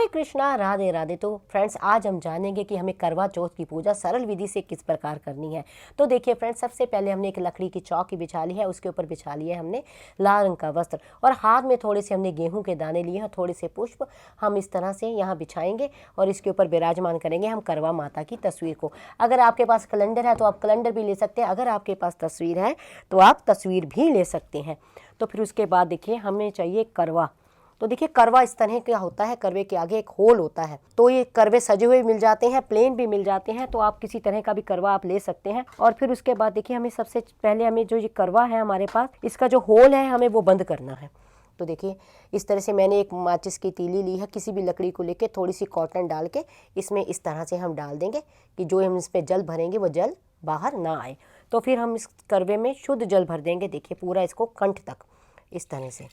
हरे कृष्णा, राधे राधे। तो फ्रेंड्स, आज हम जानेंगे कि हमें करवा चौथ की पूजा सरल विधि से किस प्रकार करनी है। तो देखिए फ्रेंड्स, सबसे पहले हमने एक लकड़ी की चौकी बिछा ली है, उसके ऊपर बिछा लिया है हमने लाल रंग का वस्त्र और हाथ में थोड़े से हमने गेहूं के दाने लिए हैं, थोड़े से पुष्प हम इस तरह से यहाँ बिछाएंगे और इसके ऊपर विराजमान करेंगे हम करवा माता की तस्वीर को। अगर आपके पास कैलेंडर है तो आप कैलेंडर भी ले सकते हैं, अगर आपके पास तस्वीर है तो आप तस्वीर भी ले सकते हैं। तो फिर उसके बाद देखिए हमें चाहिए करवा। तो देखिए करवा इस तरह का होता है, करवे के आगे एक होल होता है। तो ये करवे सजे हुए मिल जाते हैं, प्लेन भी मिल जाते हैं, तो आप किसी तरह का भी करवा आप ले सकते हैं। और फिर उसके बाद देखिए हमें सबसे पहले हमें जो ये करवा है हमारे पास, इसका जो होल है हमें वो बंद करना है। तो देखिए इस तरह से मैंने एक माचिस की तीली ली है, किसी भी लकड़ी को लेके थोड़ी सी कॉटन डाल के इसमें इस तरह से हम डाल देंगे कि जो हम इसमें जल भरेंगे वो जल बाहर ना आए। तो फिर हम इस करवे में शुद्ध जल भर देंगे, देखिए पूरा इसको कंठ तक इस तरह से।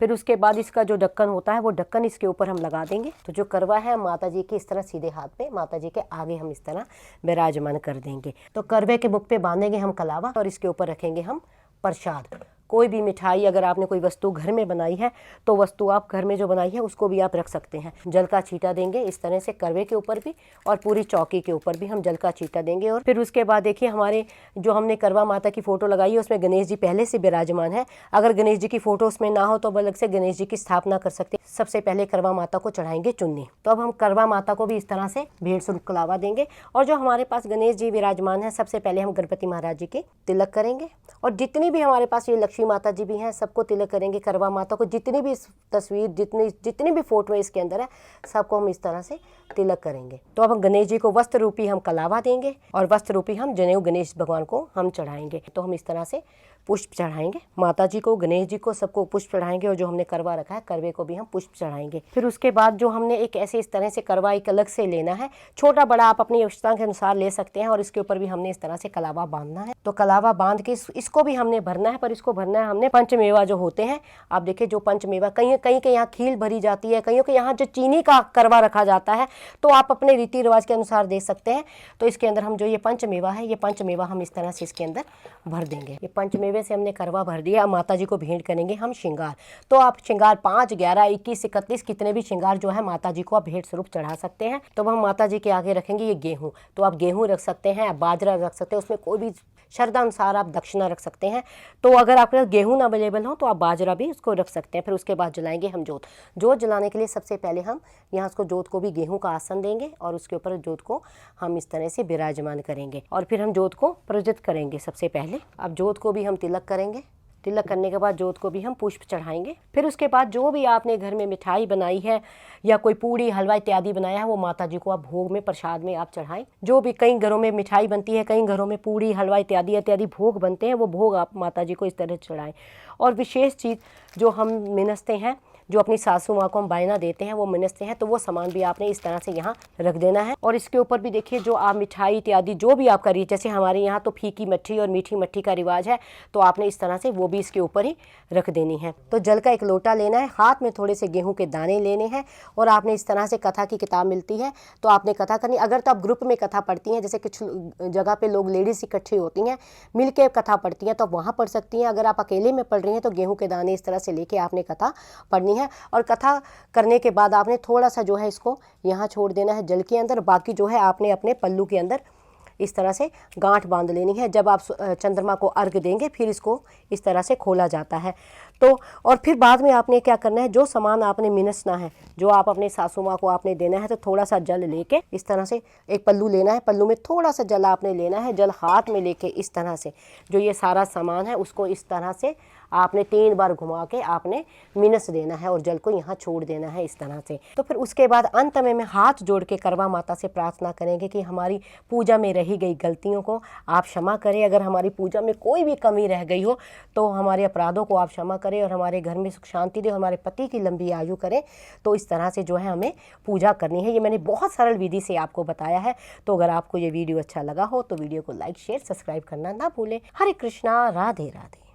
फिर उसके बाद इसका जो ढक्कन होता है वो ढक्कन इसके ऊपर हम लगा देंगे। तो जो करवा है माता जी के इस तरह सीधे हाथ पे माता जी के आगे हम इस तरह विराजमान कर देंगे। तो करवे के मुख पे बांधेंगे हम कलावा और इसके ऊपर रखेंगे हम प्रसाद। कोई भी मिठाई, अगर आपने कोई वस्तु घर में बनाई है तो वस्तु आप घर में जो बनाई है उसको भी आप रख सकते हैं। जल का छींटा देंगे इस तरह से करवे के ऊपर भी और पूरी चौकी के ऊपर भी हम जल का छींटा देंगे। और फिर उसके बाद देखिए हमारे जो हमने करवा माता की फोटो लगाई है उसमें गणेश जी पहले से विराजमान है। अगर गणेश जी की फोटो उसमें ना हो तो अलग से गणेश जी की स्थापना कर सकते हैं। सबसे पहले करवा माता को चढ़ाएंगे चुन्नी। तो अब हम करवा माता को भी इस तरह से भेंट स्वरूप कलावा देंगे। और जो हमारे पास गणेश जी विराजमान है, सबसे पहले हम गणपति महाराज जी के तिलक करेंगे और जितनी भी हमारे पास ये लक्ष्मी माता जी भी हैं सबको तिलक करेंगे। करवा माता को जितनी भी तस्वीर जितनी भी फोटो इसके अंदर है सबको हम इस तरह से तिलक करेंगे। तो अब हम गणेश जी को वस्त्र रूपी हम कलावा देंगे और वस्त्र रूपी हम जनेऊ गणेश भगवान को हम चढ़ाएंगे। तो हम इस तरह से पुष्प चढ़ाएंगे माता जी को, गणेश जी को, सबको पुष्प चढ़ाएंगे और जो हमने करवा रखा है करवे को भी हम पुष्प चढ़ाएंगे। फिर उसके बाद जो हमने एक ऐसे इस तरह से करवा एक अलग से लेना है, छोटा बड़ा आप अपनी आवश्यकता के अनुसार ले सकते हैं और इसके ऊपर भी हमने इस तरह से कलावा बांधना है। तो कलावा बांध के इसको भी हमने भरना है, पर इसको भरना है हमने पंचमेवा जो होते हैं। आप देखिए जो पंचमेवा कहीं के यहाँ खील भरी जाती है, कहीं के यहाँ जो चीनी का करवा रखा जाता है, तो आप अपने रीति रिवाज के अनुसार दे सकते हैं। तो इसके अंदर हम जो ये पंचमेवा है, ये पंचमेवा हम इस तरह से इसके अंदर भर देंगे। ये पंचमेवे से हमने करवा भर दिया। माता जी को भेंट करेंगे हम श्रृंगार। तो आप श्रृंगार 5, 11, 21, 31 कितने भी श्रृंगार जो है माता जी को आप भेंट स्वरूप चढ़ा सकते हैं। तो हम माता जी के आगे रखेंगे ये गेहूं। तो आप गेहूं रख सकते हैं, आप बाजरा रख सकते हैं, उसमें कोई भी श्रद्धा अनुसार आप दक्षिणा रख सकते हैं। तो अगर आपके पास गेहूं ना अवेलेबल हो तो आप बाजरा भी उसको रख सकते हैं। फिर उसके बाद जलाएंगे हम जोत। जोत जलाने के लिए सबसे पहले हम यहाँ उसको जोत को भी गेहूं का आसन देंगे और उसके ऊपर जोत को हम इस तरह से विराजमान करेंगे और फिर हम जोत को प्रज्वलित करेंगे। सबसे पहले अब जोत को भी हम तिलक करेंगे। तिलक करने के बाद जोत को भी हम पुष्प चढ़ाएंगे। फिर उसके बाद जो भी आपने घर में मिठाई बनाई है या कोई पूड़ी हलवा इत्यादि बनाया है वो माता जी को आप भोग में प्रसाद में आप चढ़ाएं। जो भी कई घरों में मिठाई बनती है, कई घरों में पूड़ी हलवा इत्यादि भोग बनते हैं, वो भोग आप माता जी को इस तरह चढ़ाएं। और विशेष चीज़ जो हम मिनसते हैं, जो अपनी सासू माँ को हम बायना देते हैं वो मिनसते हैं, तो वो सामान भी आपने इस तरह से यहाँ रख देना है। और इसके ऊपर भी देखिए जो आप मिठाई इत्यादि जो भी आप करिए, जैसे हमारे यहाँ तो फीकी मट्ठी और मीठी मट्ठी का रिवाज है, तो आपने इस तरह से वो भी इसके ऊपर ही रख देनी है। तो जल का एक लोटा लेना है, हाथ में थोड़े से गेहूं के दाने लेने हैं और आपने इस तरह से कथा की किताब मिलती है तो आपने कथा करनी। अगर तो आप ग्रुप में कथा पढ़ती हैं, जैसे कुछ जगह पे लोग लेडीज इकट्ठी होती हैं मिल के कथा पढ़ती हैं, तो वहाँ पढ़ सकती हैं। अगर आप अकेले में पढ़ रही हैं तो गेहूं के दाने इस तरह से लेके आपने कथा पढ़नी है। और कथा करने के बाद आपने थोड़ा सा जो है इसको यहाँ छोड़ देना है जल के अंदर, बाकी जो है आपने अपने पल्लू के अंदर इस तरह से गांठ बांध लेनी है। जब आप चंद्रमा को अर्घ देंगे फिर इसको इस तरह से खोला जाता है। तो और फिर बाद में आपने क्या करना है, जो सामान आपने मिनसना है, जो आप अपने सासू माँ को आपने देना है, तो थोड़ा सा जल लेके इस तरह से एक पल्लू लेना है, पल्लू में थोड़ा सा जल आपने लेना है, जल हाथ में लेके इस तरह से जो ये सारा सामान है उसको इस तरह से आपने 3 बार घुमा के आपने मिनस देना है और जल को यहाँ छोड़ देना है इस तरह से। तो फिर उसके बाद अंत में हाथ जोड़ के करवा माता से प्रार्थना करेंगे कि हमारी पूजा में रही गई गलतियों को आप क्षमा करें। अगर हमारी पूजा में कोई भी कमी रह गई हो तो हमारे अपराधों को आप क्षमा करें और हमारे घर में सुख शांति दे, हमारे पति की लंबी आयु करें। तो इस तरह से जो है हमें पूजा करनी है। ये मैंने बहुत सरल विधि से आपको बताया है। तो अगर आपको ये वीडियो अच्छा लगा हो तो वीडियो को लाइक शेयर सब्सक्राइब करना ना भूलें। हरे कृष्णा, राधे राधे।